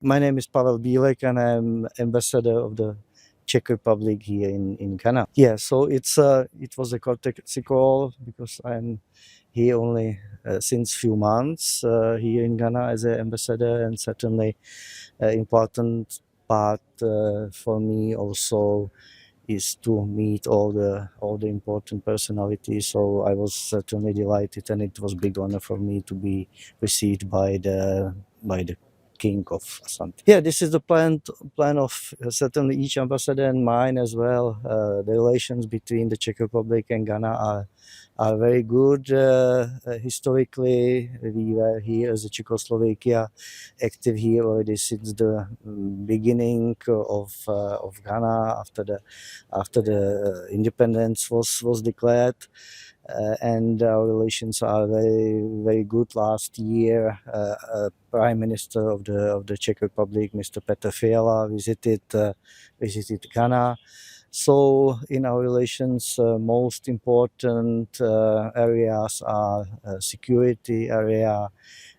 My name is Pavel Bílek, and I'm ambassador of the Czech Republic here in Ghana. Yeah, so it was a courtesy call because I'm here only since few months here in Ghana as an ambassador, and certainly important part for me also is to meet all the important personalities. So I was certainly delighted, and it was big honor for me to be received by the King of Asante. Yeah, this is the plan of certainly each ambassador and mine as well. The relations between the Czech Republic and Ghana are very good. Historically, we were here as a Czechoslovakia active here already since the beginning of Ghana after the independence was declared. And our relations are very very good. Last year, Prime Minister of the Czech Republic, Mr. Petr Fiala, visited Ghana. So in our relations, most important areas are security area,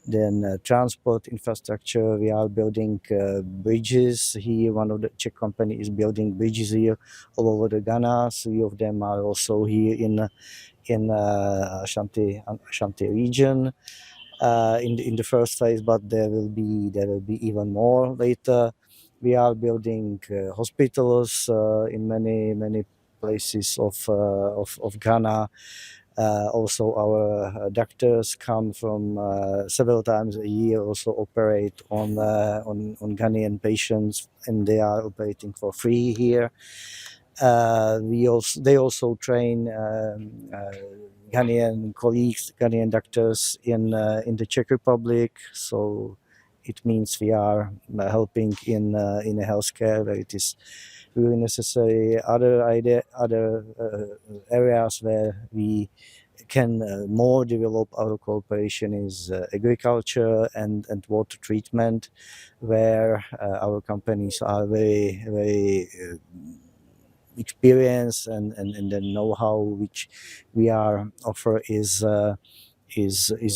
then transport infrastructure. We are building bridges here. One of the Czech company is building bridges here all over the Ghana. Three of them are also here in Ashanti region in the first phase, but there will be even more later. We are building hospitals in many places of Ghana. Also, our doctors come from several times a year. Also, operate on Ghanaian patients, and they are operating for free here. They also train Ghanaian colleagues, Ghanaian doctors in the Czech Republic. So it means we are helping in a healthcare where it is really necessary. Other areas where we can more develop our cooperation is agriculture and water treatment, where our companies are very experience and the know-how which we are offer is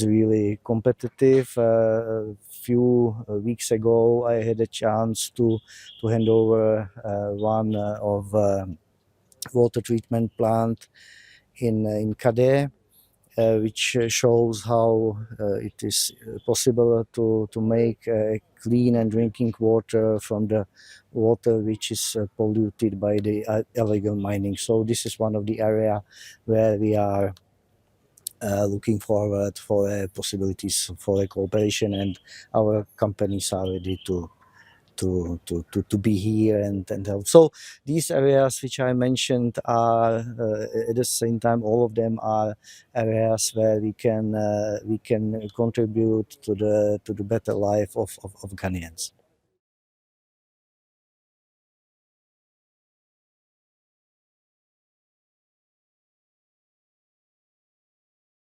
really competitive. A few weeks ago, I had a chance to hand over one of water treatment plant in Kade, which shows how it is possible to make clean and drinking water from the water which is polluted by the illegal mining. So this is one of the area where we are looking forward for possibilities for a cooperation, and our companies are ready to be here and help. So these areas which I mentioned are at the same time, all of them are areas where we can contribute to the better life of Ghanaians.